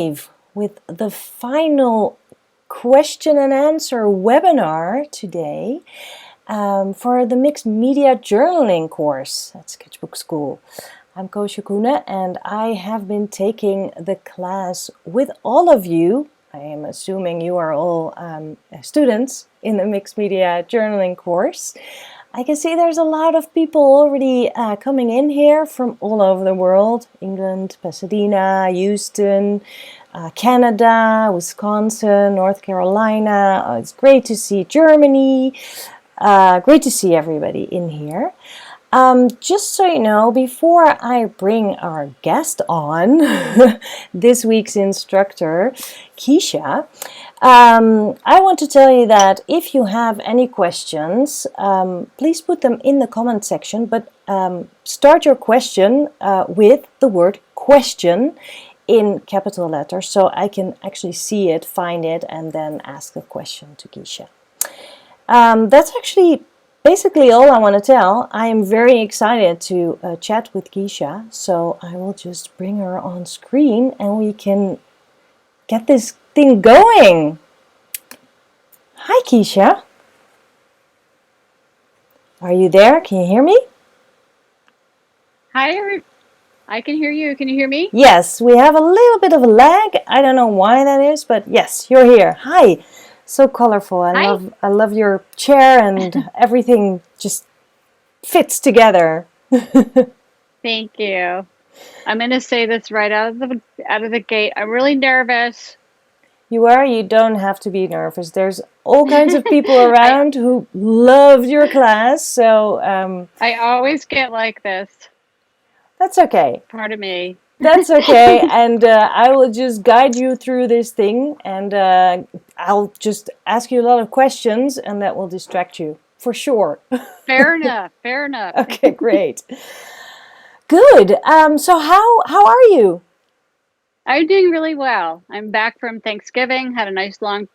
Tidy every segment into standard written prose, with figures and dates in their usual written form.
with the final question and answer webinar today for the Mixed Media Journaling course at Sketchbook School. I'm Kecia Deveney and I have been taking the class with all of you. I am assuming you are all students in the Mixed Media Journaling course. I can see there's a lot of people already coming in here from all over the world. England, Pasadena, Houston, Canada, Wisconsin, North Carolina. It's great to see Germany. Great to see everybody in here. Just so you know, before I bring our guest on, this week's instructor, Kecia, I want to tell you that if you have any questions, please put them in the comment section, but start your question with the word question in capital letters so I can actually see it, find it, and then ask the question to Kecia. That's actually basically all I want to tell. I am very excited to chat with Kecia, so I will just bring her on screen and we can get this thing going. Hi Kecia. Are you there? Can you hear me? Hi, I can hear you. Can you hear me? Yes, we have a little bit of a lag. I don't know why that is, but yes, you're here. Hi. So colorful. Hi. I love your chair and everything just fits together. Thank you. I'm going to say this right out of the gate. I'm really nervous. You don't have to be nervous. There's all kinds of people I around who love your class, so I always get like this. that's okay. Pardon me. That's okay, and I will just guide you through this thing, and I'll just ask you a lot of questions, and that will distract you, for sure. Fair enough. Fair enough. Okay, great. Good. So how are you? I'm doing really well. I'm back from Thanksgiving, had a nice long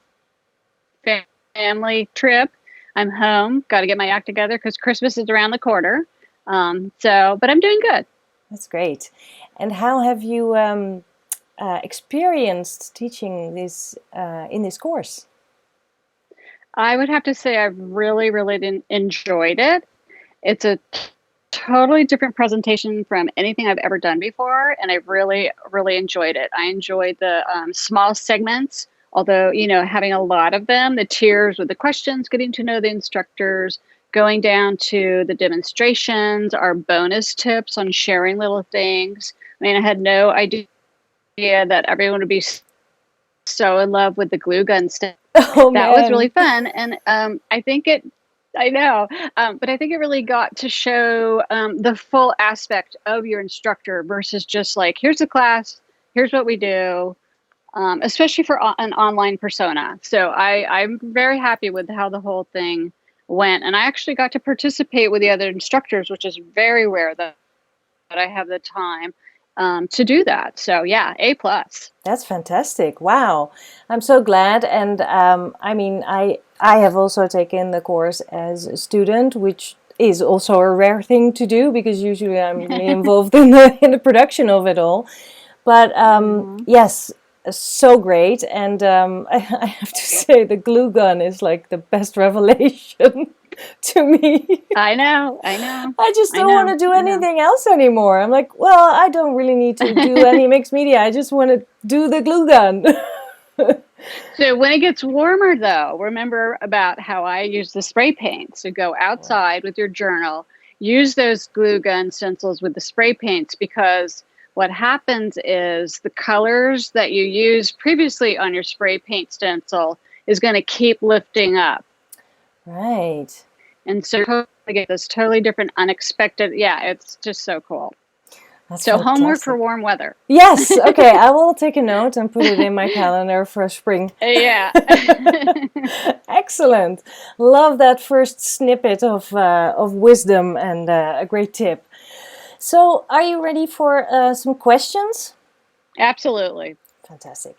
family trip. I'm home. Got to get my act together because Christmas is around the corner. But I'm doing good. That's great. And how have you experienced teaching this in this course? I would have to say I've really enjoyed it. It's a totally different presentation from anything I've ever done before, and I really enjoyed it. I enjoyed the small segments, although, having a lot of them, the tiers with the questions, getting to know the instructors, going down to the demonstrations, our bonus tips on sharing little things. I mean, I had no idea that everyone would be so in love with the glue gun stuff. Oh That was man. really fun, and I know, but I think it really got to show the full aspect of your instructor versus just like, here's the class, here's what we do, especially for an online persona. So I'm very happy with how the whole thing went, and I actually got to participate with the other instructors, which is very rare that I have the time to do that. So yeah, A+. That's fantastic. Wow. I'm so glad. And I mean, I have also taken the course as a student, which is also a rare thing to do because usually I'm really involved in the production of it all. But yes, so great. And I have to say the glue gun is like the best revelation to me. I know. I just don't want to do anything else anymore. I'm like, well, I don't really need to do any mixed media. I just want to do the glue gun. So when it gets warmer, though, remember about how I use the spray paints. So go outside with your journal, use those glue gun stencils with the spray paints, because what happens is the colors that you used previously on your spray paint stencil is going to keep lifting up. Right. And so you get this totally different, unexpected. Yeah, it's just so cool. That's So fantastic. homework for warm weather. Yes. Okay. I will take a note and put it in my calendar for spring. Yeah. Excellent. Love that first snippet of wisdom and a great tip. So, are you ready for some questions? Absolutely. Fantastic.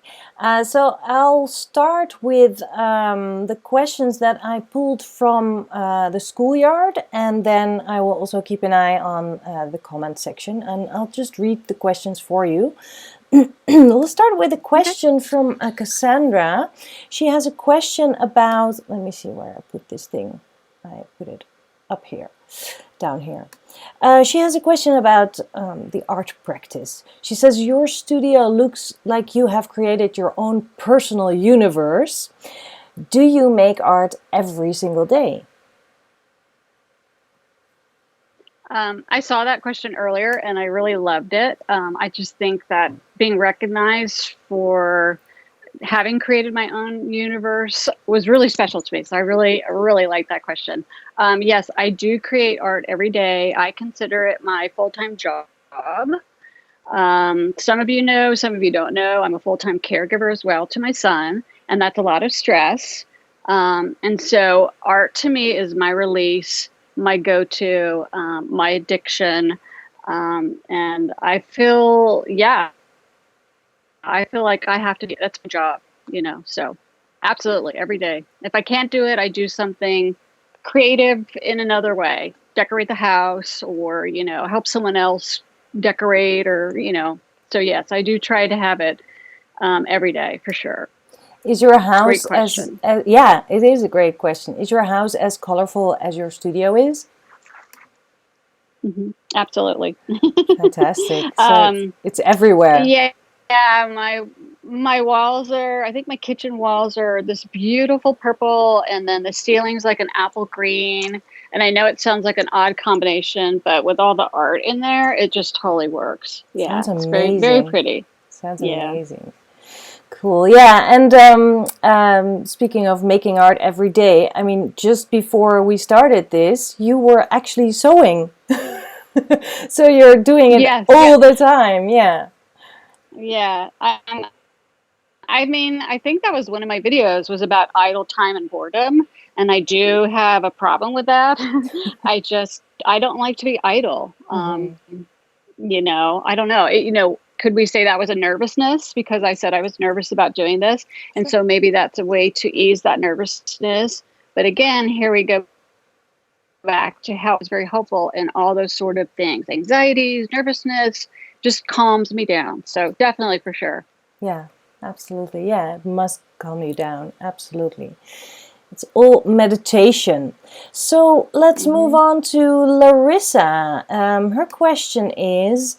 So I'll start with the questions that I pulled from the schoolyard, and then I will also keep an eye on the comment section, and I'll just read the questions for you. We'll start with a Okay. question from Cassandra. She has a question about, let me see where I put this thing. I put it up here, down here. She has a question about the art practice. She says, your studio looks like you have created your own personal universe. Do you make art every single day? I saw that question earlier and I really loved it. I just think that being recognized for having created my own universe was really special to me. So I really like that question. Yes, I do create art every day. I consider it my full-time job. Some of you know, some of you don't know, I'm a full-time caregiver as well to my son, and that's a lot of stress. And so art to me is my release, my go-to, my addiction. And I feel like I have to do, that's my job, so absolutely every day. If I can't do it, I do something creative in another way, decorate the house or, help someone else decorate or. So yes, I do try to have it every day for sure. Is your Great house question. yeah, it is a great question. Is your house as colorful as your studio is? Absolutely. Fantastic. So um, it's everywhere. yeah, my walls are, I think my kitchen walls are this beautiful purple, and then the ceiling's like an apple green. And I know it sounds like an odd combination, but with all the art in there, it just totally works. Yeah, Sounds it's very, very amazing. pretty. Sounds Yeah. amazing. Cool. Yeah. And speaking of making art every day, I mean, just before we started this, you were actually sewing. So you're doing it Yes, all yes. the time. Yeah. Yeah. I mean, I think that was one of my videos was about idle time and boredom, and I do have a problem with that. I don't like to be idle. I don't know. Could we say that was a nervousness because I said I was nervous about doing this, and Sure. so maybe that's a way to ease that nervousness. But again, here we go back to how it's very helpful in all those sort of things. Anxieties, nervousness just calms me down. So definitely for sure. Yeah. Absolutely. Yeah. It must calm you down. Absolutely. It's all meditation. So let's move Hmm. on to Larissa. Her question is,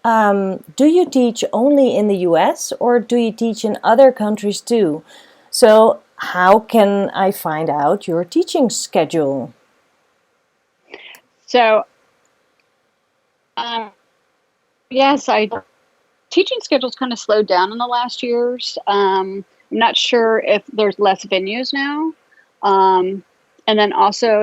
do you teach only in the US or do you teach in other countries too? So how can I find out your teaching schedule? So yes, I teaching schedule's kind of slowed down in the last years. I'm not sure if there's less venues now. Um, and then also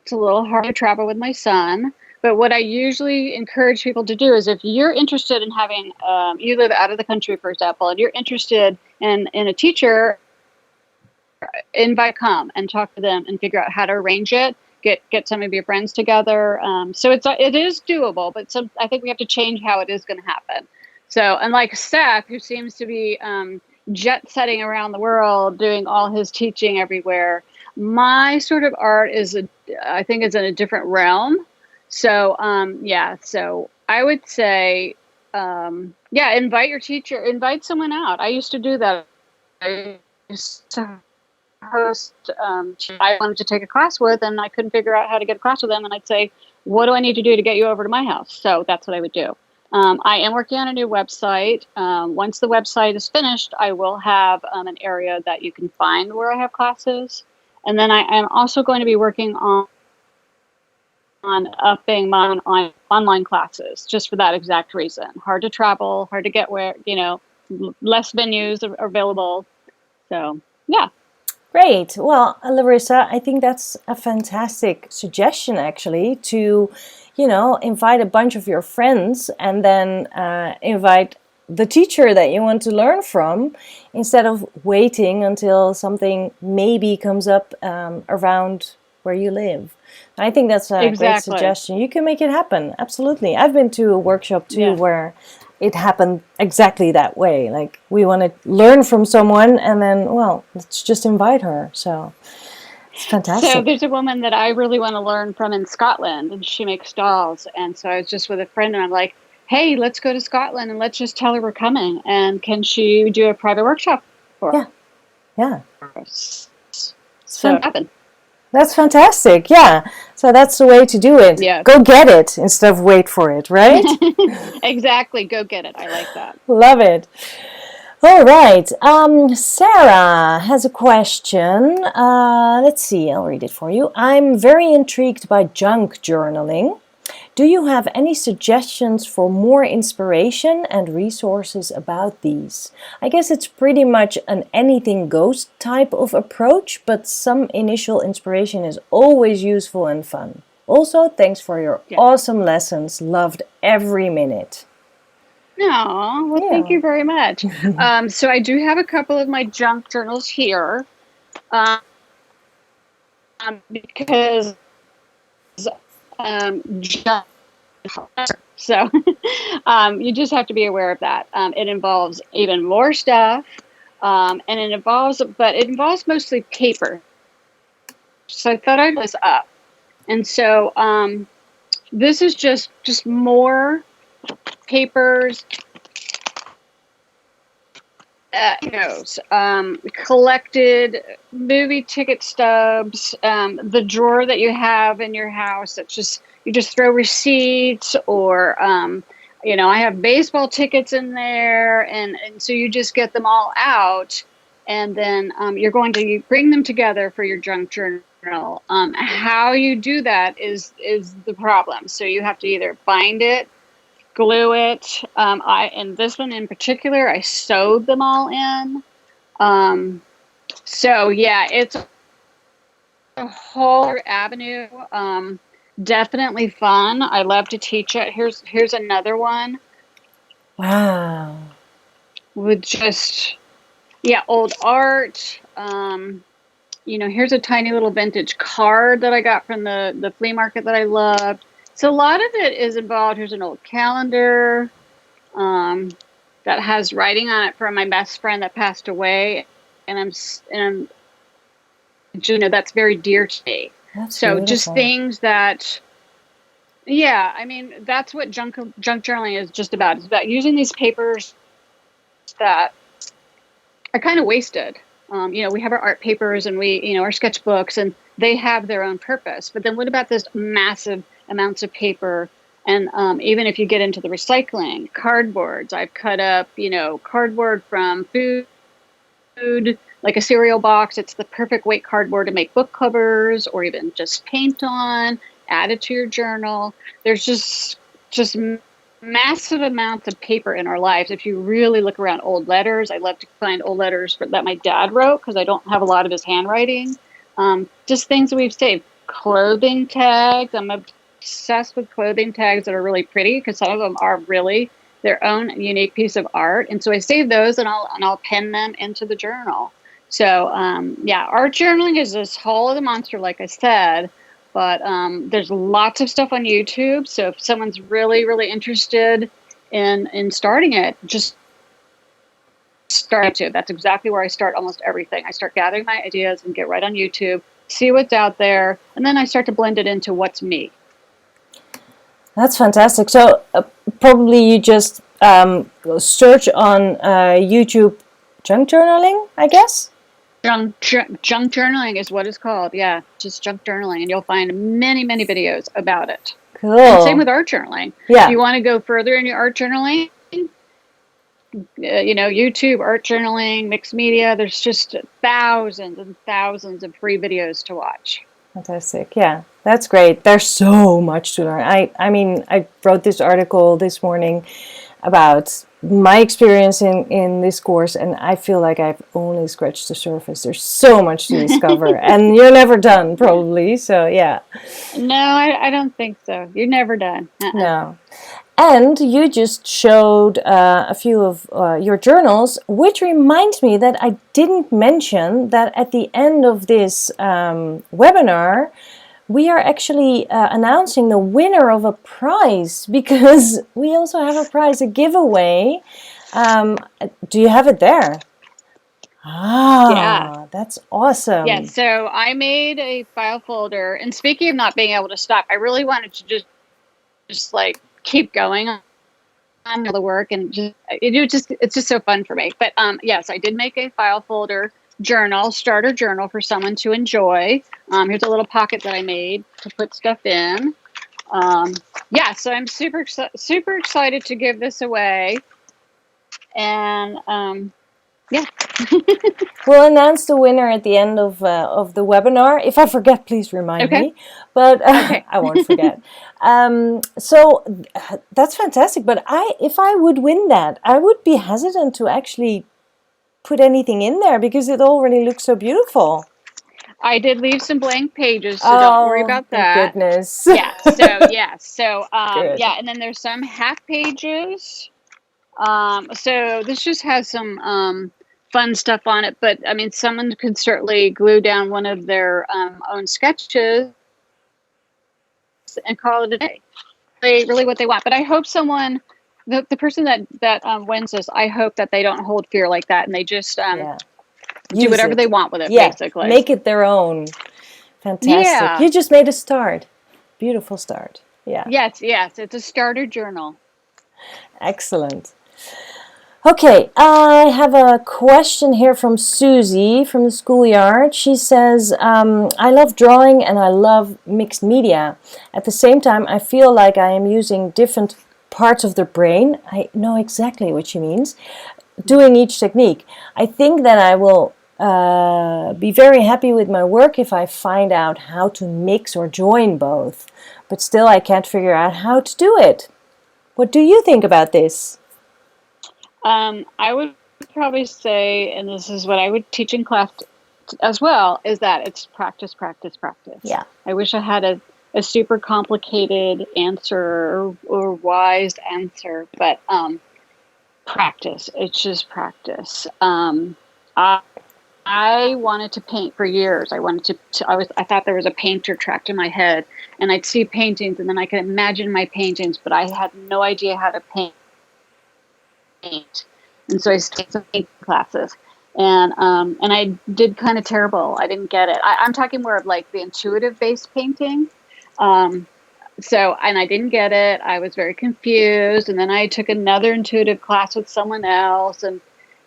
it's a little hard to travel with my son. But what I usually encourage people to do is if you're interested in having, you live out of the country, for example, and you're interested in a teacher, invite come and talk to them and figure out how to arrange it. Get some of your friends together. So it is doable, but I think we have to change how it is going to happen. So unlike Steph, who seems to be jet setting around the world, doing all his teaching everywhere, my sort of art I think is in a different realm. So yeah, so I would say yeah, invite your teacher, invite someone out. I used to do that. I used to host I wanted to take a class with, and I couldn't figure out how to get a class with them. And I'd say, what do I need to do to get you over to my house? So that's what I would do. I am working on a new website. Once the website is finished, I will have an area that you can find where I have classes. And then I am also going to be working on upping my online classes just for that exact reason. Hard to travel, hard to get where, less venues are available. So, yeah. Great. Well, Larissa, I think that's a fantastic suggestion actually to, invite a bunch of your friends and then invite the teacher that you want to learn from instead of waiting until something maybe comes up around where you live. I think that's a great Exactly. suggestion. You can make it happen. Absolutely. I've been to a workshop too Yeah. where it happened exactly that way. Like we want to learn from someone and then, well, let's just invite her. So it's So fantastic. there's a woman that I really want to learn from in Scotland, and she makes dolls. And so I was just with a friend, and I'm like, hey, let's go to Scotland and let's just tell her we're coming. And can she do a private workshop for Yeah, yeah. us? It's So it happened. That's fantastic. Yeah. So that's the way to do it. Yeah. Go get it instead of wait for it, right? Exactly. Go get it. I like that. Love it. All right. Sarah has a question. Let's see. I'll read it for you. I'm very intrigued by junk journaling. Do you have any suggestions for more inspiration and resources about these? I guess it's pretty much an anything goes type of approach, but some initial inspiration is always useful and fun. Also, thanks for your awesome lessons. Loved every minute. No, well, thank you very much. So I do have a couple of my junk journals here, because junk. So you just have to be aware of that. It involves even more stuff, and it involves mostly paper. So I thought I'd list up, and so this is just more papers, collected movie ticket stubs, the drawer that you have in your house that's just, you just throw receipts, or I have baseball tickets in there, and so you just get them all out, and then you're going to bring them together for your junk journal. How you do that is the problem. So you have to either bind it, glue it. And this one in particular, I sewed them all in. So yeah, it's a whole avenue. Definitely fun. I love to teach it. Here's another one. Wow. With just, old art. Here's a tiny little vintage card that I got from the flea market that I loved. So a lot of it is involved. Here's an old calendar that has writing on it from my best friend that passed away, and I'm that's very dear to me. That's so beautiful. Just things that, I mean, that's what junk journaling is just about. It's about using these papers that are kind of wasted. We have our art papers and our sketchbooks, and they have their own purpose. But then what about this massive amounts of paper? And even if you get into the recycling, cardboards, I've cut up, cardboard from food, like a cereal box. It's the perfect weight cardboard to make book covers, or even just paint on, add it to your journal. There's just massive amounts of paper in our lives. If you really look around old letters, I love to find old letters that my dad wrote, because I don't have a lot of his handwriting. Just things that we've saved. Clothing tags. I'm obsessed with clothing tags that are really pretty, because some of them are really their own unique piece of art. And so I save those, and I'll pin them into the journal. So art journaling is this whole other monster, like I said. But there's lots of stuff on YouTube. So if someone's really, really interested in starting it, just start YouTube. That's exactly where I start almost everything. I start gathering my ideas and get right on YouTube, see what's out there, and then I start to blend it into what's me. That's fantastic. So probably you just search on YouTube junk journaling, I guess? Junk journaling is what it's called. Yeah, just junk journaling. And you'll find many, many videos about it. Cool. And same with art journaling. Yeah. If you want to go further in your art journaling, YouTube, art journaling, mixed media, there's just thousands and thousands of free videos to watch. Fantastic. Yeah, that's great. There's so much to learn. I mean, I wrote this article this morning about my experience in this course, and I feel like I've only scratched the surface. There's so much to discover, and you're never done, probably. So, yeah. No, I don't think so. You're never done. No. And you just showed a few of your journals, which reminds me that I didn't mention that at the end of this webinar, we are actually announcing the winner of a prize, because we also have a prize, a giveaway. Do you have it there? Yeah. That's awesome. Yeah, so I made a file folder, and speaking of not being able to stop, I really wanted to just like keep going all the work, and it's just so fun for me. But yes, I did make a file folder journal, starter journal for someone to enjoy. Here's a little pocket that I made to put stuff in. Yeah, so I'm super excited to give this away, and yeah. We'll announce the winner at the end of the webinar. If I forget, please remind Okay. me. But Okay. I won't forget. So that's fantastic. But if I would win that, I would be hesitant to actually put anything in there because it already looks so beautiful. I did leave some blank pages, so don't worry about Thank that. goodness. Yeah. So Good. yeah, and then there's some half pages. So this just has some fun stuff on it, but I mean, someone could certainly glue down one of their own sketches and call it a day. Really what they want. But I hope someone, the person that wins this, I hope that they don't hold fear like that, and they just do whatever they want with it, basically. Make it their own. Fantastic. Yeah. You just made a start. Beautiful start. Yeah. Yes, it's a starter journal. Excellent. Okay, I have a question here from Susie from the schoolyard. She says, I love drawing and I love mixed media. At the same time, I feel like I am using different parts of the brain. I know exactly what she means. Doing each technique. I think that I will be very happy with my work if I find out how to mix or join both. But still, I can't figure out how to do it. What do you think about this? I would probably say, and this is what I would teach in class as well, is that it's practice, practice, practice. Yeah. I wish I had a super complicated answer or wise answer, but practice. It's just practice. I wanted to paint for years. I thought there was a painter trapped in my head, and I'd see paintings, and then I could imagine my paintings, but I had no idea how to paint. And so I took some painting classes, and I did kind of terrible. I didn't get it. I'm talking more of like the intuitive based painting. And I didn't get it. I was very confused, and then I took another intuitive class with someone else, and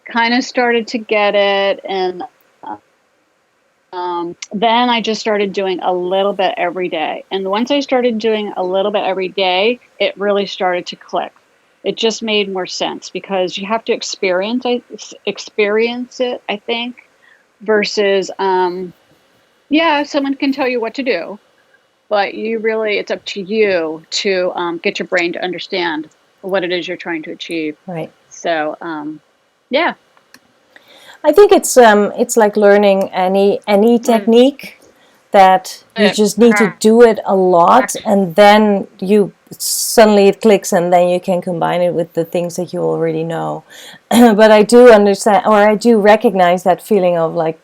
kind of started to get it. And then I just started doing a little bit every day. And once I started doing a little bit every day, it really started to click. It just made more sense because you have to experience it, I think, versus, someone can tell you what to do, but it's up to you to get your brain to understand what it is you're trying to achieve. Right. So, yeah. I think it's like learning any technique that you just need to do it a lot, and then suddenly it clicks, and then you can combine it with the things that you already know. But I do understand, or I do recognize that feeling of like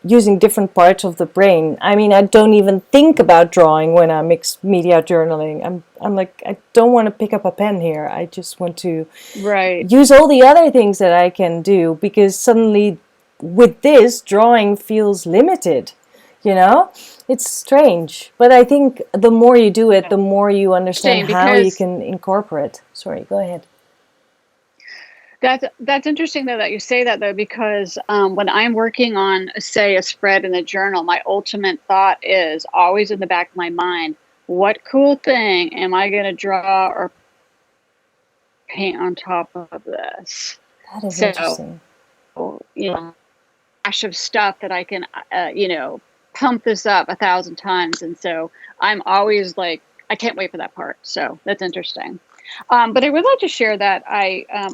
using different parts of the brain. I mean, I don't even think about drawing when I'm mixed media journaling. I'm like, I don't want to pick up a pen here. I just want to use all the other things that I can do, because suddenly with this, drawing feels limited. You know, it's strange, but I think the more you do it, the more you understand how you can incorporate. Sorry, go ahead. That's interesting though that you say that, though, because when I'm working on, say, a spread in a journal, my ultimate thought is always in the back of my mind: what cool thing am I going to draw or paint on top of this? That is interesting. Dash of stuff that I can, pump this up 1,000 times. And so I'm always like, I can't wait for that part. So that's interesting. But I would like to share that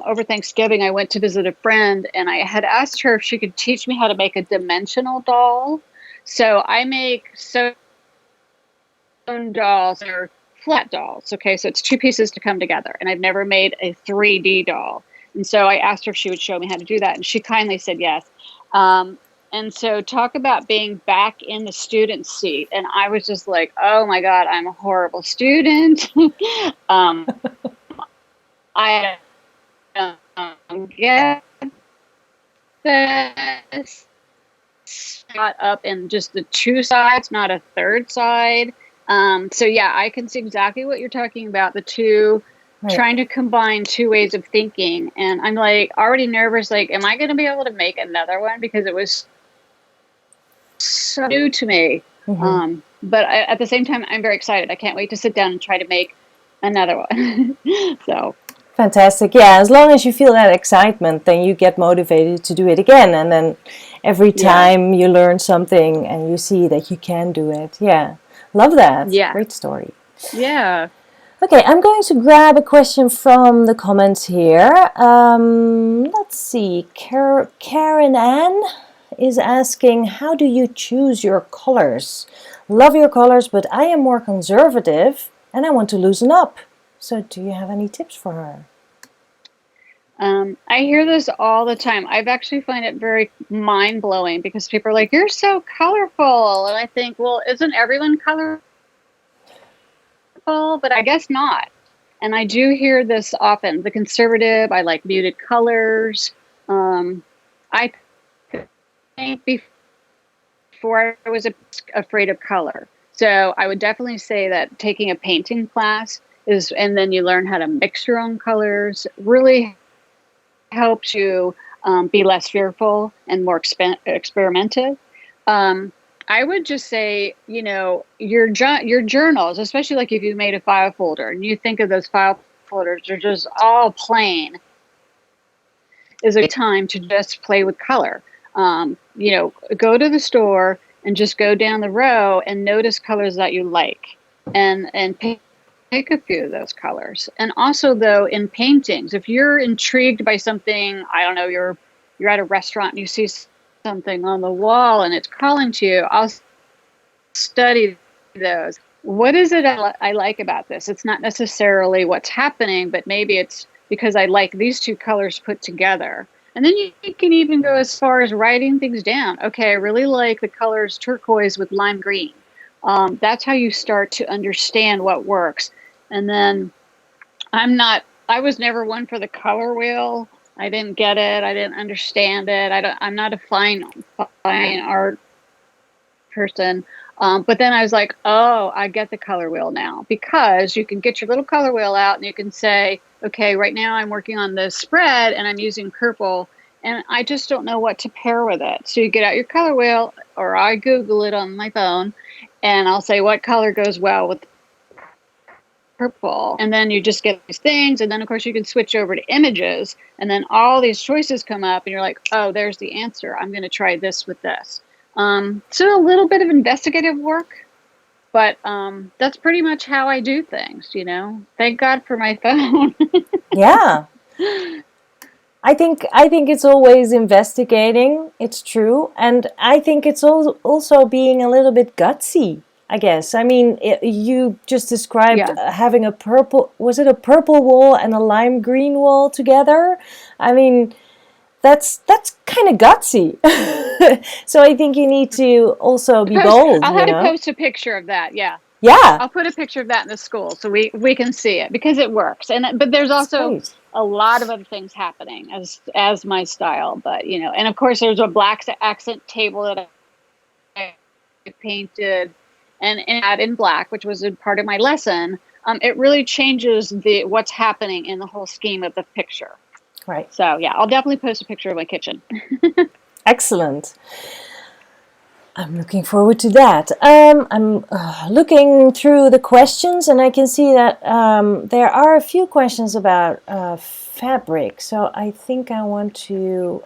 over Thanksgiving, I went to visit a friend, and I had asked her if she could teach me how to make a dimensional doll. So I make sewn dolls or flat dolls. Okay, so it's two pieces to come together, and I've never made a 3D doll. And so I asked her if she would show me how to do that, and she kindly said yes. And so talk about being back in the student seat. And I was just like, oh my God, I'm a horrible student. I don't get this. Got up in just the two sides, not a third side. So yeah, I can see exactly what you're talking about. The two Right. trying to combine two ways of thinking. And I'm like already nervous, like, am I going to be able to make another one? Because it was so new to me. Hmm. But at the same time, I'm very excited. I can't wait to sit down and try to make another one. So, Fantastic. Yeah, as long as you feel that excitement, then you get motivated to do it again. And then every yeah. time you learn something and you see that you can do it. Yeah, love that. Yeah. Great story. Yeah. Okay, I'm going to grab a question from the comments here. Let's see. Karen Ann is asking, how do you choose your colors? Love your colors, but I am more conservative and I want to loosen up. So do you have any tips for her? I hear this all the time. I've actually find it very mind blowing because people are like, "You're so colorful," and I think, well, isn't everyone colorful? But I guess not. And I do hear this often. The conservative, I like muted colors. I think before I was afraid of color. So I would definitely say that taking a painting class is, and then you learn how to mix your own colors, really helps you be less fearful and more experimentative. I would just say, your journals, especially like if you made a file folder and you think of those file folders, they're just all plain, is a time to just play with color. Go to the store and just go down the row and notice colors that you like, and pick a few of those colors. And also, though, in paintings, if you're intrigued by something, I don't know, you're at a restaurant and you see something on the wall and it's calling to you, I'll study those. What is it I like about this? It's not necessarily what's happening, but maybe it's because I like these two colors put together. And then you can even go as far as writing things down. Okay, I really like the colors turquoise with lime green. That's how you start to understand what works. And then I was never one for the color wheel. I didn't get it. I didn't understand it. I'm not a fine art person. But then I was like, oh, I get the color wheel now, because you can get your little color wheel out and you can say, okay, right now I'm working on this spread and I'm using purple and I just don't know what to pair with it. So you get out your color wheel, or I Google it on my phone and I'll say what color goes well with purple. And then you just get these things. And then, of course, you can switch over to images. And then all these choices come up and you're like, oh, there's the answer. I'm going to try this with this. So a little bit of investigative work, but that's pretty much how I do things, Thank God for my phone. Yeah. I think it's always investigating. It's true, and I think it's also being a little bit gutsy. I guess. I mean, you just described Yeah. having a purple. Was it a purple wall and a lime green wall together? I mean, that's kind of gutsy. So I think you need to also be bold. I'll have to post a picture of that. Yeah. Yeah, I'll put a picture of that in the school so we can see it, because it works. But there's that's also great. a lot of other things happening as my style. But and of course there's a black accent table that I painted and add in black, which was a part of my lesson. It really changes what's happening in the whole scheme of the picture. Right. So yeah, I'll definitely post a picture of my kitchen. Excellent. I'm looking forward to that. I'm looking through the questions, and I can see that there are a few questions about fabric. So I think I want to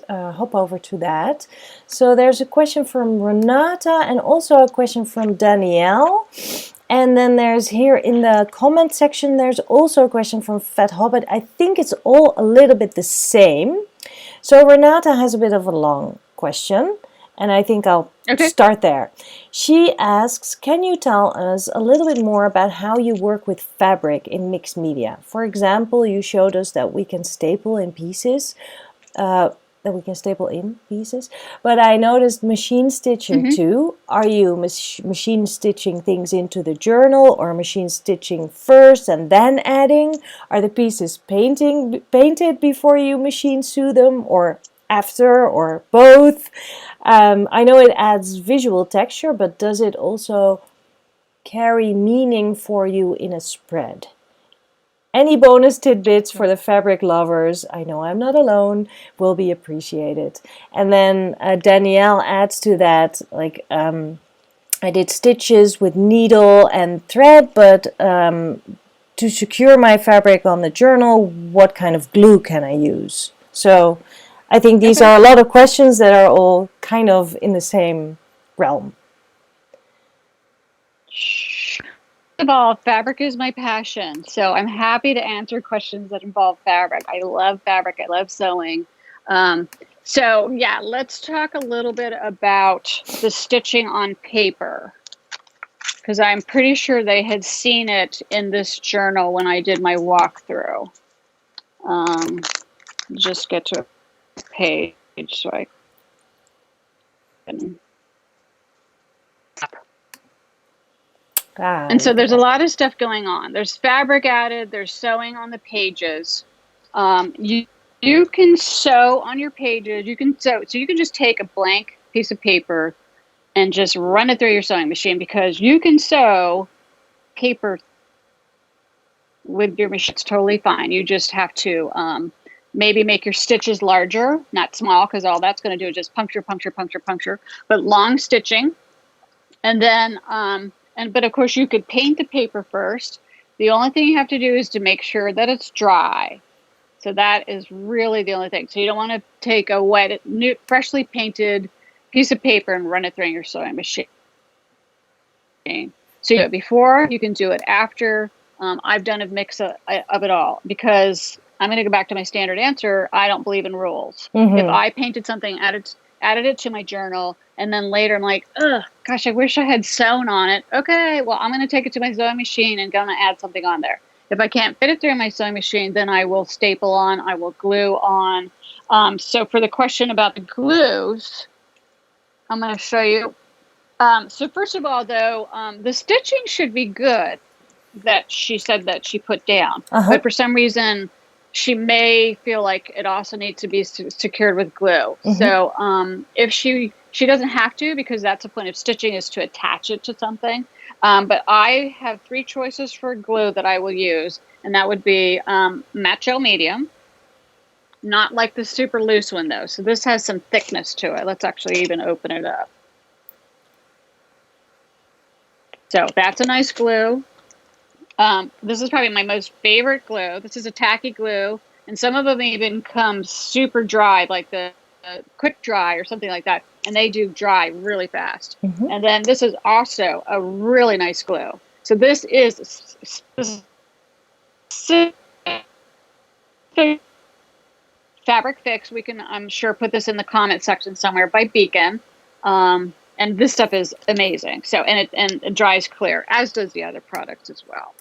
hop over to that. So there's a question from Renata and also a question from Danielle. And then there's here in the comment section, there's also a question from Fat Hobbit. I think it's all a little bit the same. So Renata has a bit of a long question, and I think I'll start there. She asks, can you tell us a little bit more about how you work with fabric in mixed media? For example, you showed us that we can staple in pieces, but I noticed machine stitching too. Are you machine stitching things into the journal, or machine stitching first and then adding? Are the pieces painted before you machine sew them, or after, or both? I know it adds visual texture, but does it also carry meaning for you in a spread? Any bonus tidbits for the fabric lovers, I know I'm not alone, will be appreciated. And then Danielle adds to that, like, I did stitches with needle and thread, but to secure my fabric on the journal, what kind of glue can I use? So I think these are a lot of questions that are all kind of in the same realm. First of all, fabric is my passion, so I'm happy to answer questions that involve fabric. I love fabric. I love sewing. So yeah, let's talk a little bit about the stitching on paper, because I'm pretty sure they had seen it in this journal when I did my walkthrough. Just get to a page so I can. And so there's a lot of stuff going on. There's fabric added, there's sewing on the pages. You can sew on your pages. You can sew, so you can just take a blank piece of paper and just run it through your sewing machine, because you can sew paper with your machine. It's totally fine. You just have to maybe make your stitches larger, not small, because all that's going to do is just puncture, puncture, puncture, puncture, but long stitching. And then but of course you could paint the paper first. The only thing you have to do is to make sure that it's dry. So that is really the only thing. So you don't want to take a wet, new, freshly painted piece of paper and run it through your sewing machine. So you do it before, you can do it after. I've done a mix of it all, because I'm going to go back to my standard answer. I don't believe in rules. If I painted something, added it to my journal, and then later I'm like, ugh, gosh, I wish I had sewn on it. Okay, well, I'm going to take it to my sewing machine and going to add something on there. If I can't fit it through my sewing machine, then I will staple on, I will glue on. So for the question about the glues, I'm going to show you. So first of all, though, the stitching should be good, that she said that she put down. But for some reason, she may feel like it also needs to be secured with glue. So if she doesn't have to, because that's the point of stitching, is to attach it to something. But I have 3 choices for glue that I will use, and that would be matte gel medium, not like the super loose one though. So this has some thickness to it. Let's actually even open it up. So that's a nice glue. This is probably my most favorite glue. This is a tacky glue, and some of them even come super dry, like the quick dry or something like that, and they do dry really fast. And then this is also a really nice glue. So this is Fabric Fix. We can, I'm sure, put this in the comment section somewhere, by Beacon. And this stuff is amazing. So, and it dries clear, as does the other products as well.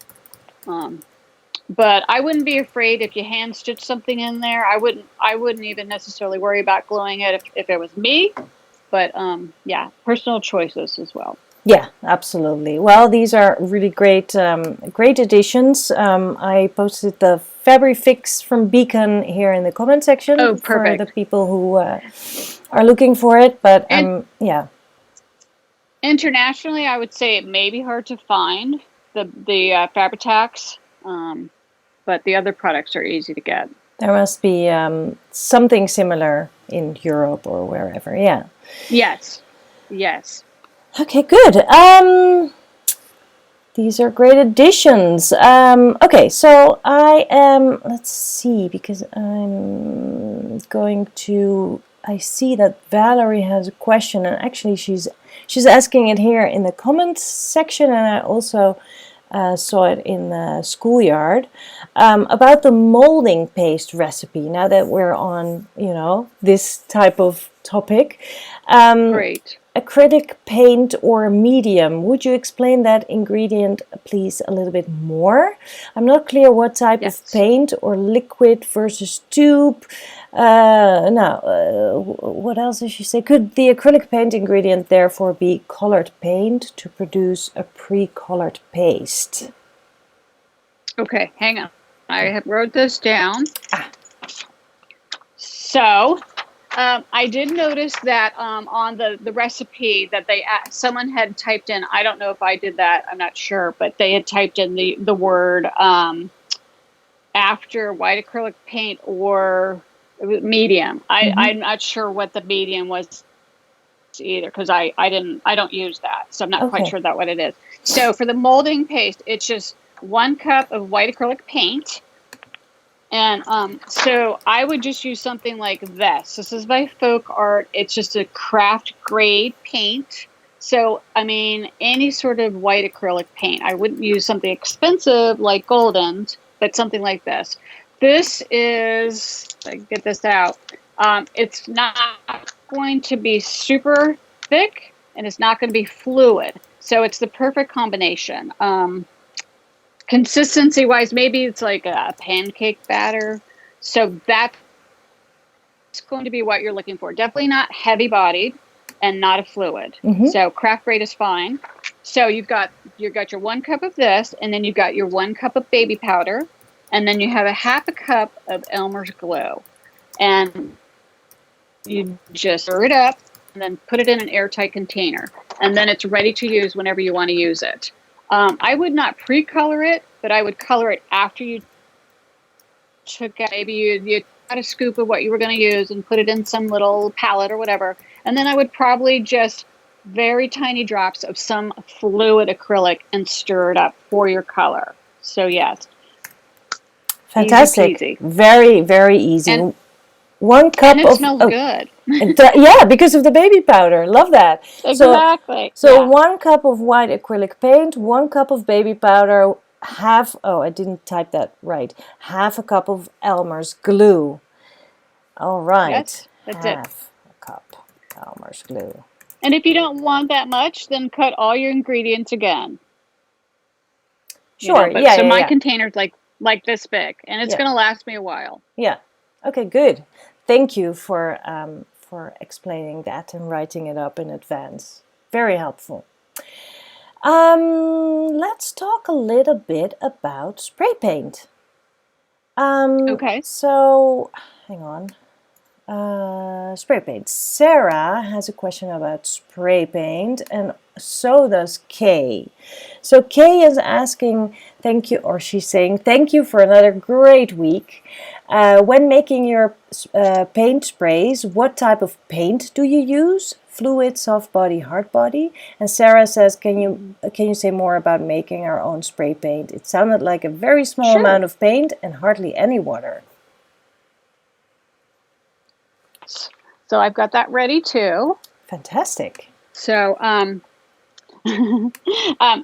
But I wouldn't be afraid if you hand stitch something in there. I wouldn't even necessarily worry about gluing it if it was me. But yeah, personal choices as well. Yeah, absolutely. Well, these are really great additions. I posted the Fabric Fix from Beacon here in the comment section for the people who are looking for it. But yeah. Internationally, I would say it may be hard to find the Fabri-Tacs, but the other products are easy to get. There must be something similar in Europe or wherever. Yeah. Yes. Yes. Okay, good. These are great additions. Okay, so I am, let's see, because I'm going to, I see that Valerie has a question, and actually she's asking it here in the comments section, and I also saw it in the schoolyard, about the molding paste recipe. Now that we're on, you know, this type of topic. Great. Acrylic paint or medium. Would you explain that ingredient, please, a little bit more? I'm not clear what type of paint, or liquid versus tube. What else did she say? Could the acrylic paint ingredient therefore be colored paint to produce a pre-colored paste? Okay, hang on. I have wrote this down. So I did notice that on the recipe that someone had typed in, I don't know if I did that, I'm not sure, but they had typed in the word after white acrylic paint or medium. Mm-hmm. I'm not sure what the medium was either, because I don't use that, so I'm not quite Okay. sure that what it is. So for the molding paste, it's just 1 cup of white acrylic paint. And so I would just use something like this. This is by Folk Art. It's just a craft grade paint. So, I mean, any sort of white acrylic paint. I wouldn't use something expensive like Golden's, but something like this. This is, I get this out. It's not going to be super thick, and it's not going to be fluid. So it's the perfect combination. Consistency wise, maybe it's like a pancake batter. So that's going to be what you're looking for. Definitely not heavy bodied and not a fluid. Mm-hmm. So craft grade is fine. So you've got your 1 cup of this, and then you've got your 1 cup of baby powder, and then you have a half a cup of Elmer's glue. And you just stir it up and then put it in an airtight container. And then it's ready to use whenever you want to use it. I would not pre-color it, but I would color it after you took out, maybe you got a scoop of what you were going to use and put it in some little palette or whatever. And then I would probably just very tiny drops of some fluid acrylic and stir it up for your color. So yes. Fantastic. Easy peasy. Very, very easy. And 1 cup it of smells good. Yeah, because of the baby powder. Love that. Exactly. So yeah. 1 cup of white acrylic paint, 1 cup of baby powder, I didn't type that right. Half a cup of Elmer's glue. All right. Yes, that's it. Half a cup Elmer's glue. And if you don't want that much, then cut all your ingredients again. Sure. So my container's like this big, and it's going to last me a while. Yeah. Okay, good. Thank you for explaining that and writing it up in advance. Very helpful. Let's talk a little bit about spray paint. Okay. So, hang on. Spray paint. Sarah has a question about spray paint, and so does Kay. So Kay is asking, thank you, or she's saying, thank you for another great week. When making your paint sprays, what type of paint do you use? Fluid, soft body, hard body? And Sarah says, can you say more about making our own spray paint? It sounded like a very small amount of paint and hardly any water. So I've got that ready too. Fantastic. So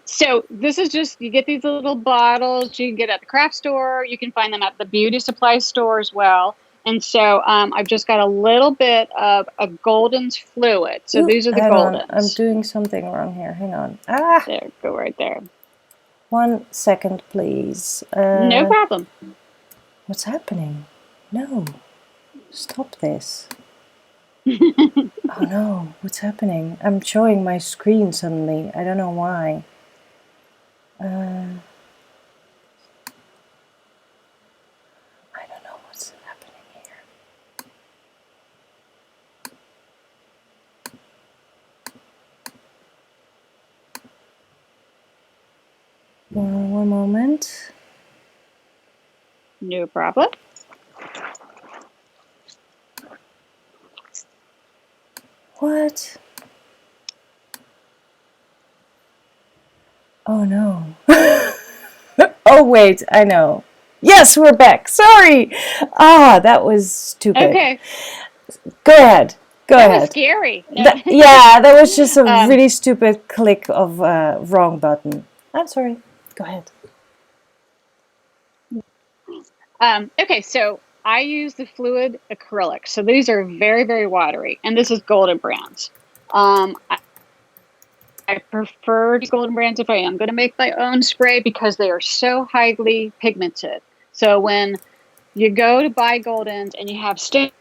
so this is just, you get these little bottles you can get at the craft store. You can find them at the beauty supply store as well. And so I've just got a little bit of a Golden's fluid. So these are the Goldens. I'm doing something wrong here. Hang on. There, go right there. 1 second, please. No problem. What's happening? No. Stop this. Oh no, what's happening? I'm showing my screen suddenly. I don't know why. I don't know what's happening here. One moment. No problem. What? Oh no. Oh wait, I know. Yes, we're back. Sorry. That was stupid. Okay. Go ahead. That was scary. Yeah, that was just a really stupid click of wrong button. I'm sorry. Go ahead. Okay, so I use the fluid acrylic. So these are very, very watery. And this is Golden Brands. I prefer Golden Brands if I am going to make my own spray because they are so highly pigmented. So when you go to buy Goldens and you have sticker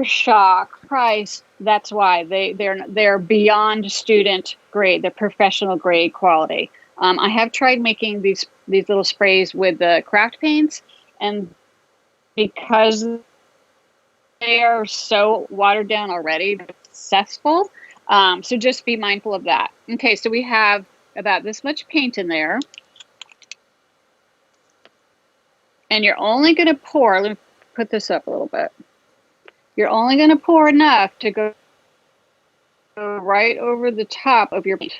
shock price, that's why they're beyond student grade. They're professional grade quality. I have tried making these little sprays with the craft paints, and because they are so watered down already, they're successful. So just be mindful of that. Okay, so we have about this much paint in there. And you're only going to pour, let me put this up a little bit. You're only going to pour enough to go right over the top of your paint.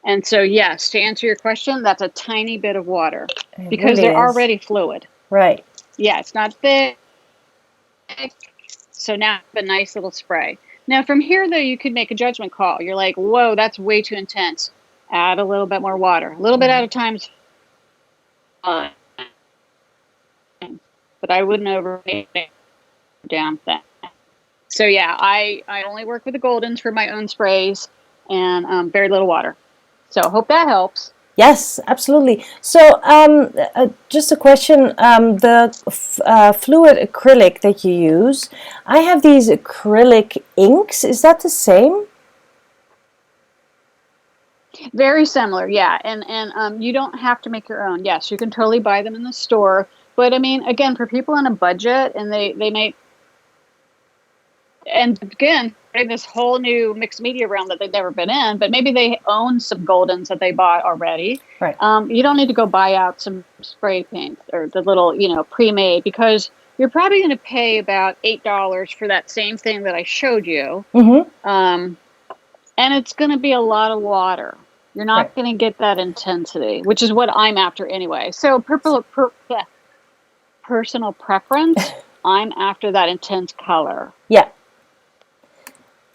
And so, yes, to answer your question, that's a tiny bit of water because really they're is. already fluid. Right. Yeah, it's not thick. So now a nice little spray. Now from here, though, you could make a judgment call. You're like, whoa, that's way too intense. Add a little bit more water. A little bit at a time's fine. But I wouldn't overdo it down thing. So yeah, I only work with the Goldens for my own sprays and very little water. So hope that helps. Yes, absolutely. So just a question, the fluid acrylic that you use, I have these acrylic inks. Is that the same? Very similar, yeah. And you don't have to make your own. Yes, you can totally buy them in the store. But I mean, again, for people on a budget and they may, and again, in this whole new mixed media realm that they've never been in, but maybe they own some Goldens that they bought already. Right. You don't need to go buy out some spray paint or the little, pre-made, because you're probably going to pay about $8 for that same thing that I showed you. Mm-hmm. And it's going to be a lot of water. You're not going to get that intensity, which is what I'm after anyway. So personal preference, I'm after that intense color. Yeah.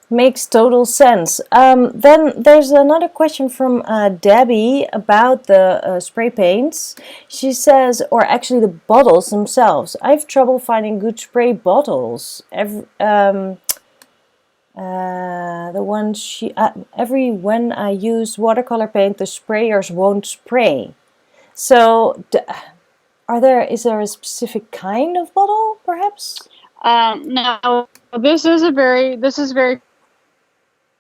Makes total sense. Then there's another question from Debbie about the spray paints. She says, or actually the bottles themselves. I have trouble finding good spray bottles. The ones when I use watercolor paint, the sprayers won't spray. So, is there a specific kind of bottle, perhaps? No, this is very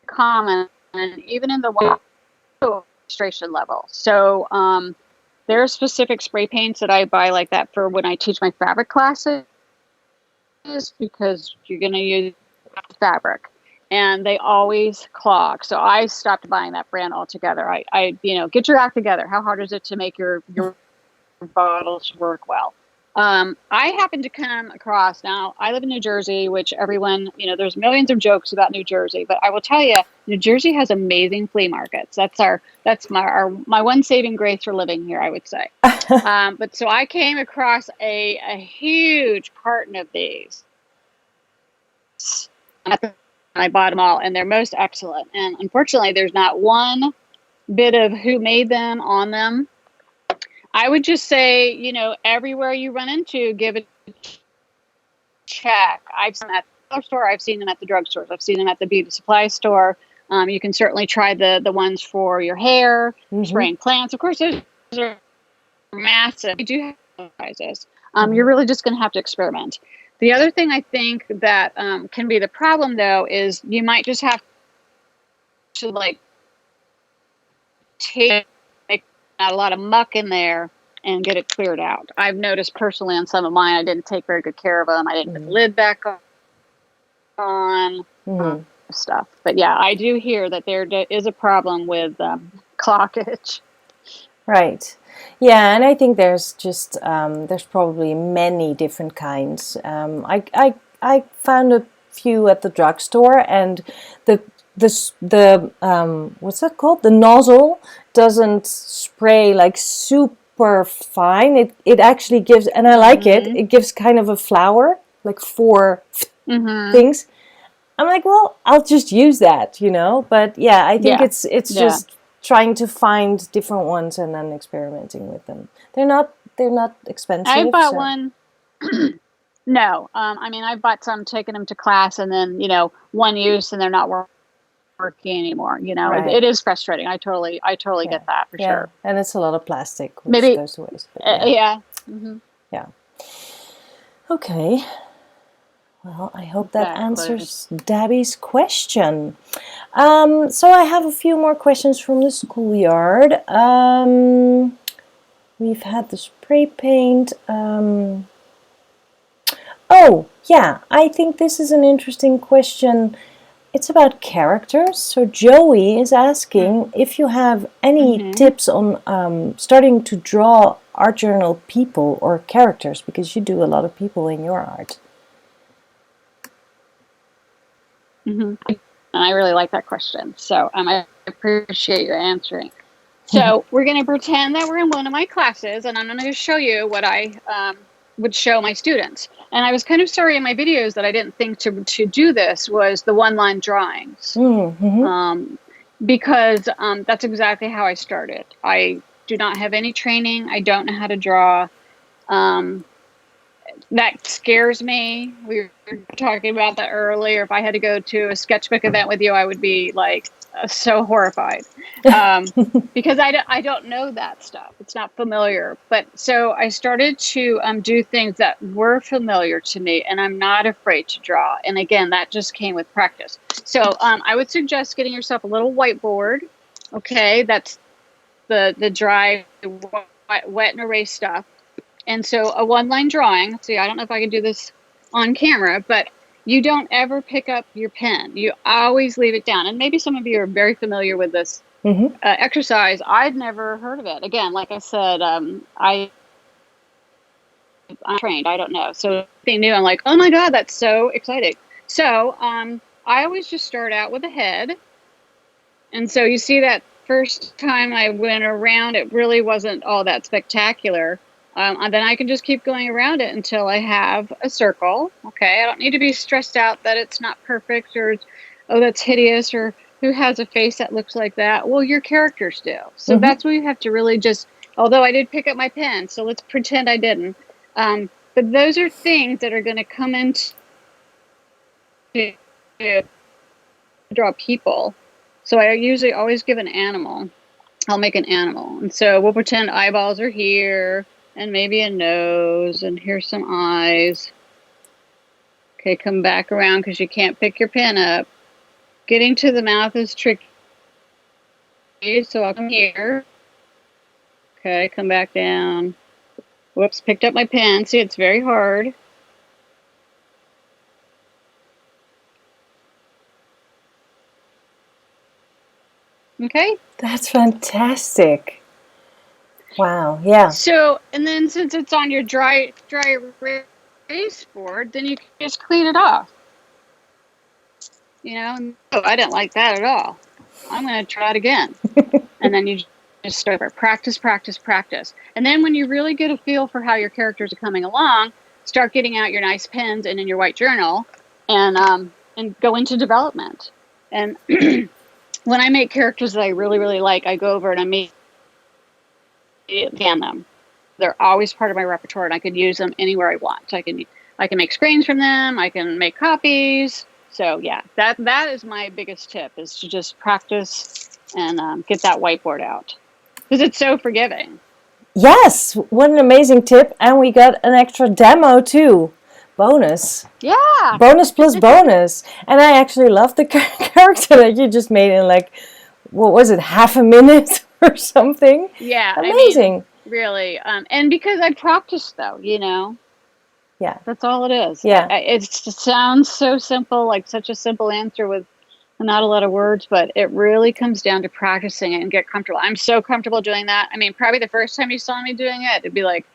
common, and even in the illustration level. So there are specific spray paints that I buy like that for when I teach my fabric classes, because you're going to use fabric, and they always clog. So I stopped buying that brand altogether. I get your act together. How hard is it to make your bottles work well? I happen to come across, now I live in New Jersey, which everyone, there's millions of jokes about New Jersey, but I will tell you, New Jersey has amazing flea markets. That's my one saving grace for living here, I would say. But so I came across a huge carton of these. I bought them all, and they're most excellent. And unfortunately, there's not one bit of who made them on them. I would just say, everywhere you run into, give it a check. I've seen them at the dollar store. I've seen them at the drugstores. I've seen them at the beauty supply store. You can certainly try the ones for your hair, spraying plants. Of course, those are massive. We do have sizes. You're really just going to have to experiment. The other thing I think that can be the problem, though, is you might just have to take a lot of muck in there and get it cleared out. I've noticed personally on some of mine, I didn't take very good care of them. I didn't put the lid back on stuff. But yeah, I do hear that there is a problem with cloggage. Right. Yeah, and I think there's just there's probably many different kinds. I found a few at the drugstore, and the what's that called? The nozzle doesn't spray super fine. It actually gives, and I like it. It gives kind of a flower, like 4 things. I'm like, well, I'll just use that, But yeah, I think it's just trying to find different ones and then experimenting with them. They're not expensive. I bought one. No, I mean, I've bought some, taken them to class, and then one use, and they're not working anymore. Right. It is frustrating. I totally get that for sure. And it's a lot of plastic which goes to waste. Yeah. Yeah. Okay. Well, I hope that answers Debbie's question. So I have a few more questions from the schoolyard. We've had the spray paint. Oh, yeah, I think this is an interesting question. It's about characters. So Joey is asking if you have any tips on starting to draw art journal people or characters? Because you do a lot of people in your art. And I really like that question. So I appreciate your answering. So we're going to pretend that we're in one of my classes, and I'm going to show you what I would show my students. And I was kind of sorry in my videos that I didn't think to do this was the one-line drawings. Because that's exactly how I started. I do not have any training. I don't know how to draw. That scares me. We were talking about that earlier. If I had to go to a sketchbook event with you, I would be like so horrified because I don't know that stuff. It's not familiar. But so I started to do things that were familiar to me, and I'm not afraid to draw. And again, that just came with practice. So I would suggest getting yourself a little whiteboard. Okay, that's the dry, wet and erase stuff. And so a one-line drawing, see, I don't know if I can do this on camera, but you don't ever pick up your pen. You always leave it down. And maybe some of you are very familiar with this exercise. I'd never heard of it. Again, like I said, I'm trained. I don't know. So anything new, I'm like, oh my God, that's so exciting. So I always just start out with a head. And so you see that first time I went around, it really wasn't all that spectacular. And then I can just keep going around it until I have a circle. Okay, I don't need to be stressed out that it's not perfect or, oh, that's hideous, or who has a face that looks like that. Well, your characters do. So that's where you have to really just, although I did pick up my pen, so let's pretend I didn't. But those are things that are going to come into draw people. So I usually always give an animal. I'll make an animal. And so we'll pretend eyeballs are here, and maybe a nose, and here's some eyes. Okay, come back around because you can't pick your pen up. Getting to the mouth is tricky. So I'll come here. Okay, come back down. Whoops, picked up my pen. See, it's very hard. Okay. That's fantastic. Wow, yeah. So, and then since it's on your dry erase board, then you can just clean it off. You know, oh, I didn't like that at all. I'm going to try it again. And then you just start over. Practice, practice, practice. And then when you really get a feel for how your characters are coming along, start getting out your nice pens and in your white journal and go into development. And when I make characters that I really, really like, I go over and I scan them. They're always part of my repertoire, and I could use them anywhere I want. I can make screens from them. I can make copies. So yeah, that is my biggest tip, is to just practice and get that whiteboard out, because it's so forgiving. Yes, what an amazing tip. And we got an extra demo too. Bonus. Yeah. Bonus plus bonus. And I actually love the character that you just made in like, what was it, half a minute or something? Yeah. Amazing. I mean, really. And because I practiced though, you know. Yeah. That's all it is. Yeah. It sounds so simple, like such a simple answer with not a lot of words, but it really comes down to practicing it and get comfortable. I'm so comfortable doing that. I mean, probably the first time you saw me doing it, it'd be like,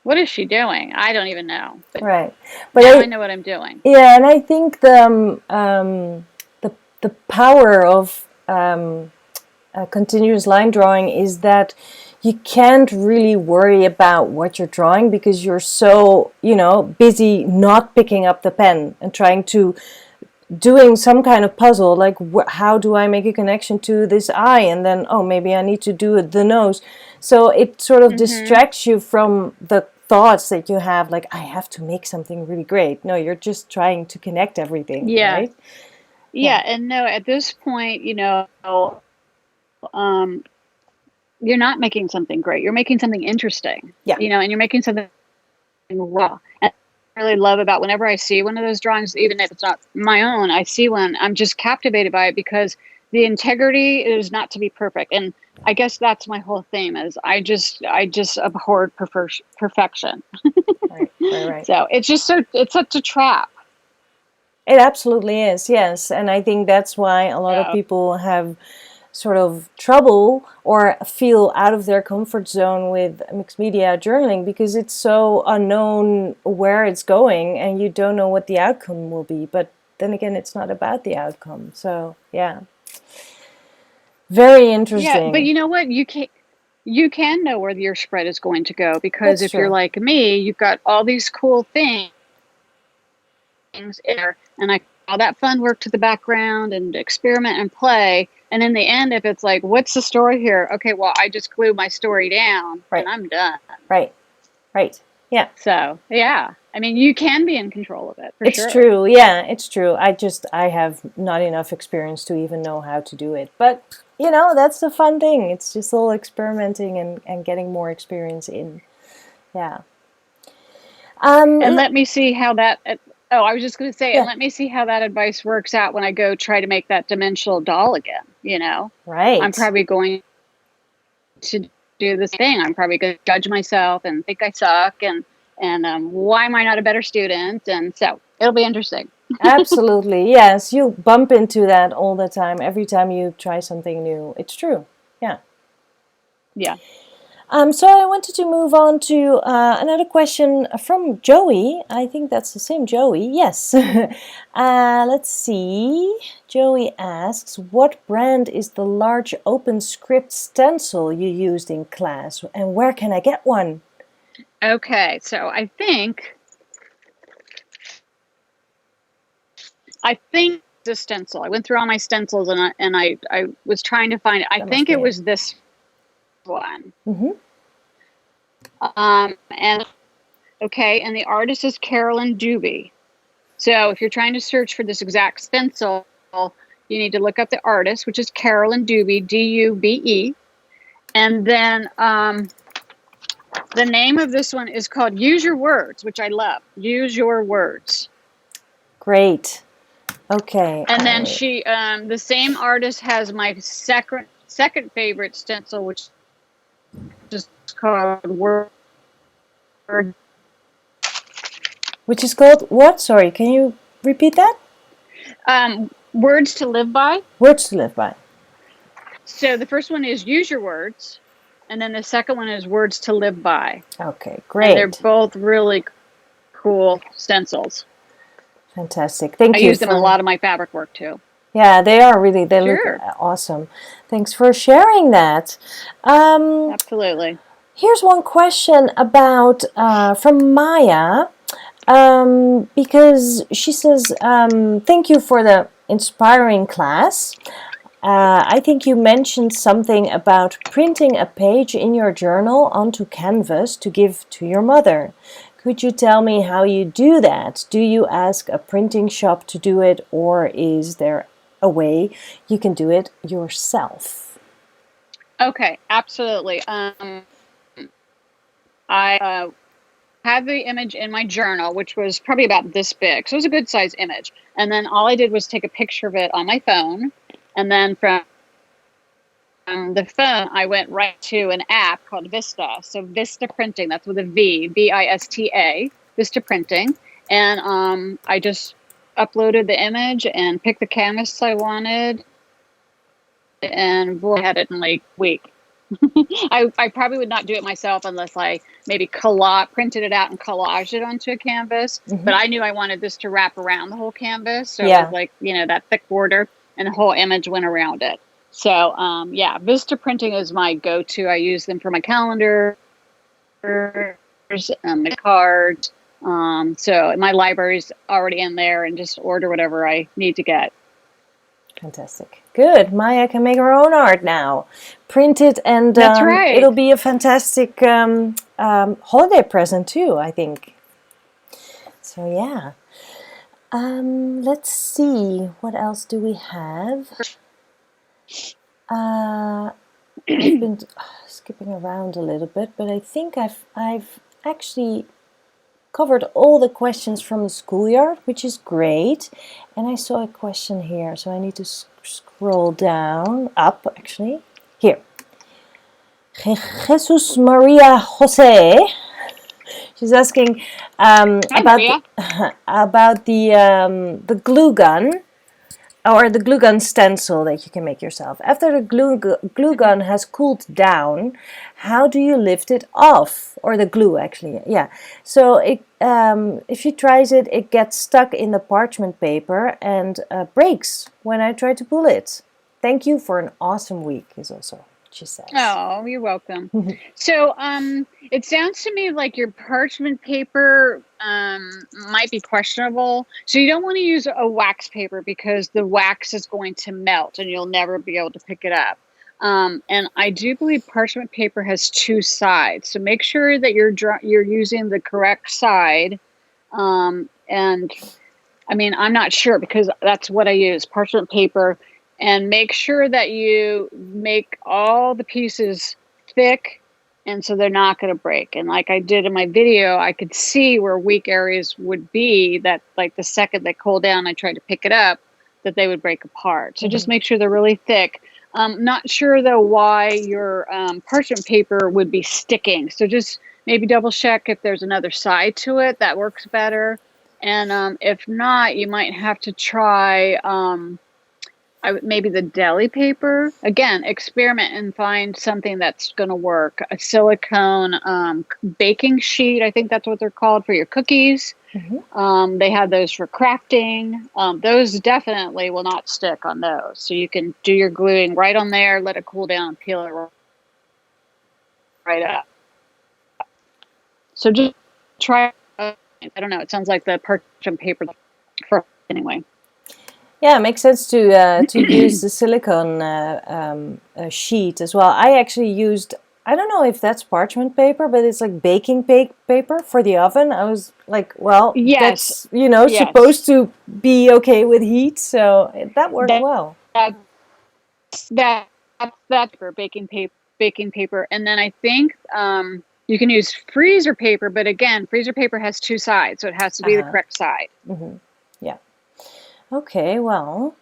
what is she doing? I don't even know. But right. But now I know what I'm doing. Yeah, and I think the power of continuous line drawing is that you can't really worry about what you're drawing because you're so, busy not picking up the pen and trying to doing some kind of puzzle, like how do I make a connection to this eye, and then maybe I need to do the nose. So it sort of distracts you from the thoughts that you have, like I have to make something really great. No, you're just trying to connect everything. Yeah. Right? Yeah, and no, at this point, you're not making something great. You're making something interesting. Yeah. And you're making something raw. And I really love about whenever I see one of those drawings, even if it's not my own, I see one, I'm just captivated by it because the integrity is not to be perfect. And I guess that's my whole theme is I just abhorred perfection. Right. So it's such a trap. It absolutely is, yes. And I think that's why a lot of people have sort of trouble or feel out of their comfort zone with mixed media journaling because it's so unknown where it's going and you don't know what the outcome will be. But then again, it's not about the outcome. So yeah, very Yeah, but interesting. you know what? You can know where your spread is going to go, because That's if you're true. like me, you've got all these cool things in there, and I all that fun work to the background and experiment and play. And in the end, if it's like, what's the story here? Okay, well, I just glue my story down and Right, I'm done. right, right. Yeah. So, yeah, I mean, you can be in control of it for It's sure. true. Yeah, it's true. I have not enough experience to even know how to do it. But, that's the fun thing. It's just all experimenting and getting more experience in. Yeah. And let me see how that. Oh, I was just going to say, and Yeah, let me see how that advice works out when I go try to make that dimensional doll again. I'm right. probably going to do this thing. I'm probably going to judge myself and think I suck, and why am I not a better student? And so it'll be interesting. Absolutely. Yes, you bump into that all the time, every time you try something new. It's true. Yeah. Yeah. So I wanted to move on to another question from Joey. I think that's the same Joey. Yes. Let's see. Joey asks, what brand is the large open script stencil you used in class, and where can I get one? Okay. So I think the stencil. I went through all my stencils, and I was trying to find it. I That must think be it it. was this one. Mm-hmm. And okay, and the artist is Carolyn Dubey. So if you're trying to search for this exact stencil, you need to look up the artist, which is Carolyn Dubey, Dube. And then the name of this one is called Use Your Words, which I love. Use Your Words. Great. Okay. And then the same artist has my second favorite stencil, which is called Word. Which is called what? Sorry, can you repeat that? Words to Live By. Words to live by. So the first one is Use Your Words, and then the second one is Words to Live By. Okay, And they're great. both really cool stencils. Fantastic. I Thank you use them in a for. lot of my fabric work too. Yeah, they are really, they look Sure, awesome. Thanks for sharing that. Um, absolutely. Here's one question about from Maya, because she says, thank you for the inspiring class. I think you mentioned something about printing a page in your journal onto canvas to give to your mother. Could you tell me how you do that? Do you ask a printing shop to do it, or is there a way you can do it yourself? Okay, absolutely. I had the image in my journal, which was probably about this big. So it was a good size image. And then all I did was take a picture of it on my phone. And then from the phone, I went right to an app called Vista. So Vista Printing, that's with a V, Vista, Vista Printing. And I just uploaded the image and picked the canvas I wanted. And boy, I had it in like a week. I probably would not do it myself unless I maybe printed it out and collaged it onto a canvas. But I knew I wanted this to wrap around the whole canvas. So it was Yeah, like, that thick border, and the whole image went around it. So, yeah, Vista Printing is my go-to. I use them for my calendar, my cards. So my library's already in there, and just order whatever I need to get. fantastic. Good. Maya can make her own art now. Print it, and That's right. it'll be a fantastic holiday present too, I think. So yeah. Let's see. What else do we have? I've been skipping around a little bit, but I think I've actually covered all the questions from the schoolyard, which is great. And I saw a question here, so I need to scroll down, up actually. Here. Jesus Maria Jose. She's asking Hi, about Maria. about the glue gun. or the glue gun stencil that you can make yourself. After the glue gun has cooled down, how do you lift it off? Or the glue, actually, yeah. So if she tries it, it gets stuck in the parchment paper and breaks when I try to pull it. Thank you for an awesome week, is also what she says. Oh, you're welcome. So it sounds to me like your parchment paper might be questionable. So you don't want to use a wax paper because the wax is going to melt and you'll never be able to pick it up. And I do believe parchment paper has two sides. So make sure that you're using the correct side. And I mean, I'm not sure because that's what I use, parchment paper. And make sure that you make all the pieces thick and so they're not going to break. And like I did in my video, I could see where weak areas would be that like the second they cool down, I tried to pick it up, that they would break apart. So just make sure they're really thick. Not sure though why your parchment paper would be sticking. So just maybe double check if there's another side to it that works better. And if not, you might have to try maybe the deli paper. Again, experiment and find something that's going to work. A silicone baking sheet, I think that's what they're called, for your cookies. They have those for crafting. Those definitely will not stick on those. So you can do your gluing right on there, let it cool down, and peel it right up. So just try. I don't know. It sounds like the parchment paper for anyway. Yeah, it makes sense to use the silicone sheet as well. I actually used, I don't know if that's parchment paper, but it's like baking paper for the oven. I was like, well, yes, that's supposed to be okay with heat, so that worked well. That's for baking paper, and then I think you can use freezer paper, but again, freezer paper has two sides, so it has to be the correct side. Yeah. Okay, well,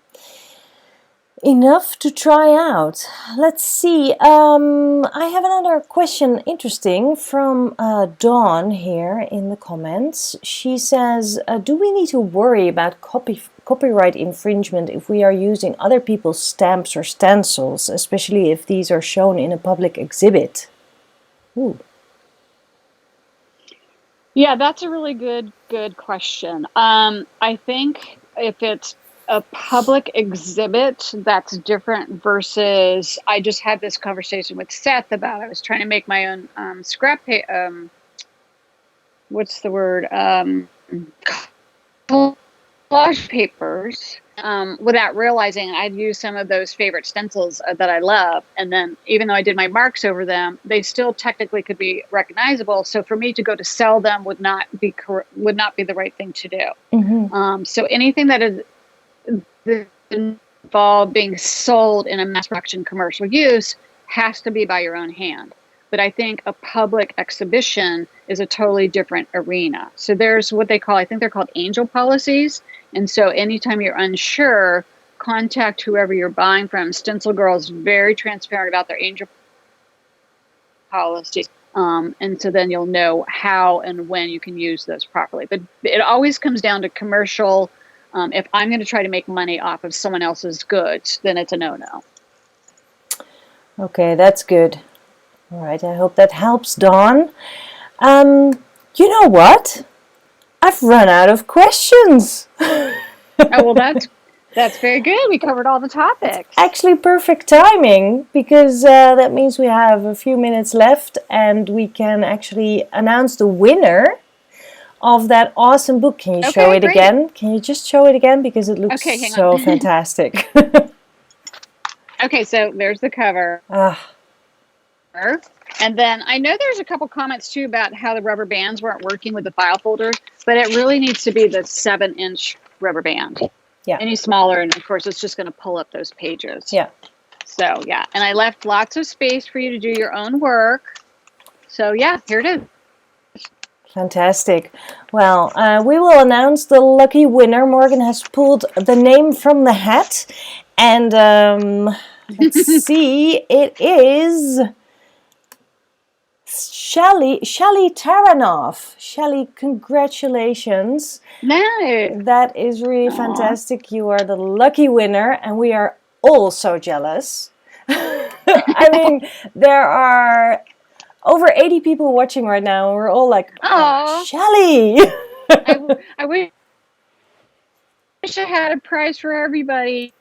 enough to try out. Let's see. I have another question, interesting, from Dawn here in the comments. She says, do we need to worry about copyright infringement if we are using other people's stamps or stencils, especially if these are shown in a public exhibit? Ooh. Yeah, that's a really good question. I think if it's a public exhibit, that's different versus, I just had this conversation with Seth about, I was trying to make my own scrap paper, what's the word? Collage papers, without realizing I'd used some of those favorite stencils that I love. And then even though I did my marks over them, they still technically could be recognizable. So for me to go to sell them would not be the right thing to do. So anything that is involved being sold in a mass production commercial use has to be by your own hand. But I think a public exhibition is a totally different arena. So there's what they call, I think they're called angel policies. And so anytime you're unsure, contact whoever you're buying from. Stencil Girl is very transparent about their angel policies. And so then you'll know how and when you can use those properly. But it always comes down to commercial. If I'm going to try to make money off of someone else's goods, then it's a no-no. Okay, that's good. All right, I hope that helps, Dawn. You know what? I've run out of questions. Oh, well, that's very good. We covered all the topics. It's actually perfect timing, because that means we have a few minutes left and we can actually announce the winner of that awesome book. Can you show it again? Can you just show it again? Because it looks so fantastic. Okay, so there's the cover. And then I know there's a couple comments too about how the rubber bands weren't working with the file folders, but it really needs to be the 7-inch rubber band. Yeah. Any smaller, and of course, it's just going to pull up those pages. Yeah. So, yeah. And I left lots of space for you to do your own work. So, yeah, here it is. Fantastic. Well, we will announce the lucky winner. Morgan has pulled the name from the hat. And let's see, it is Shelly Taranov. Shelly, congratulations. Nice. That is really fantastic. You are the lucky winner, and we are all so jealous. I mean, there are over 80 people watching right now, and we're all like, oh, Shelly. I wish I had a prize for everybody.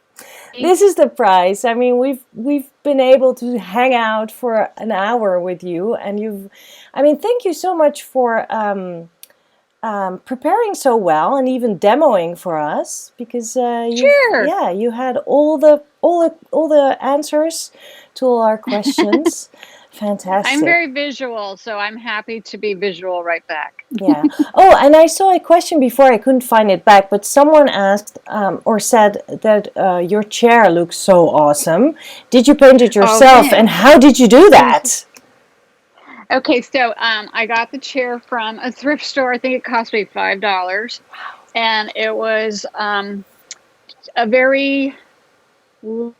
This is the prize. I mean, we've been able to hang out for an hour with you, and thank you so much for preparing so well and even demoing for us, because you had all the answers to all our questions. Fantastic. I'm very visual, so I'm happy to be visual right back. Yeah. Oh, and I saw a question before, I couldn't find it back, but someone asked or said that your chair looks so awesome. Did you paint it yourself, and how did you do that? Okay, so I got the chair from a thrift store. I think it cost me $5. Wow. And it was a very low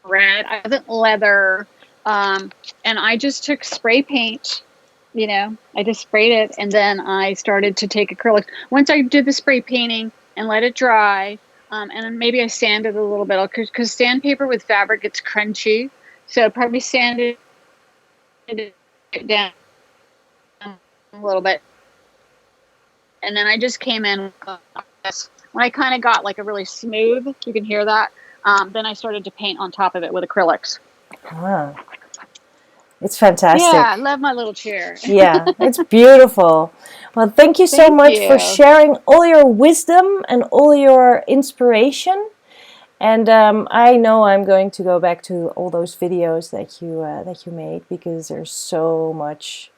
red. I wasn't leather. And I just took spray paint, I just sprayed it, and then I started to take acrylics. Once I did the spray painting and let it dry, and then maybe I sanded a little bit, because sandpaper with fabric gets crunchy, so probably sanded it down a little bit. And then I just came in when I kind of got like a really smooth, you can hear that, then I started to paint on top of it with acrylics. It's fantastic. Yeah, I love my little chair. Yeah, it's beautiful. Well, thank you so much for sharing all your wisdom and all your inspiration. And I know I'm going to go back to all those videos that you made, because there's so much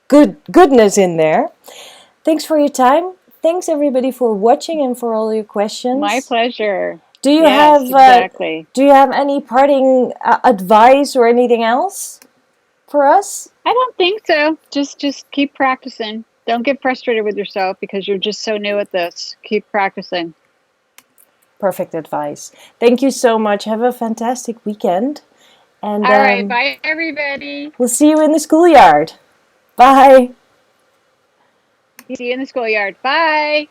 goodness in there. Thanks for your time. Thanks everybody for watching and for all your questions. My pleasure. Do you have any parting advice or anything else for us? I don't think so. Just keep practicing. Don't get frustrated with yourself, because you're just so new at this. Keep practicing. Perfect advice. Thank you so much. Have a fantastic weekend. And all right, bye everybody. We'll see you in the schoolyard. Bye. See you in the schoolyard. Bye.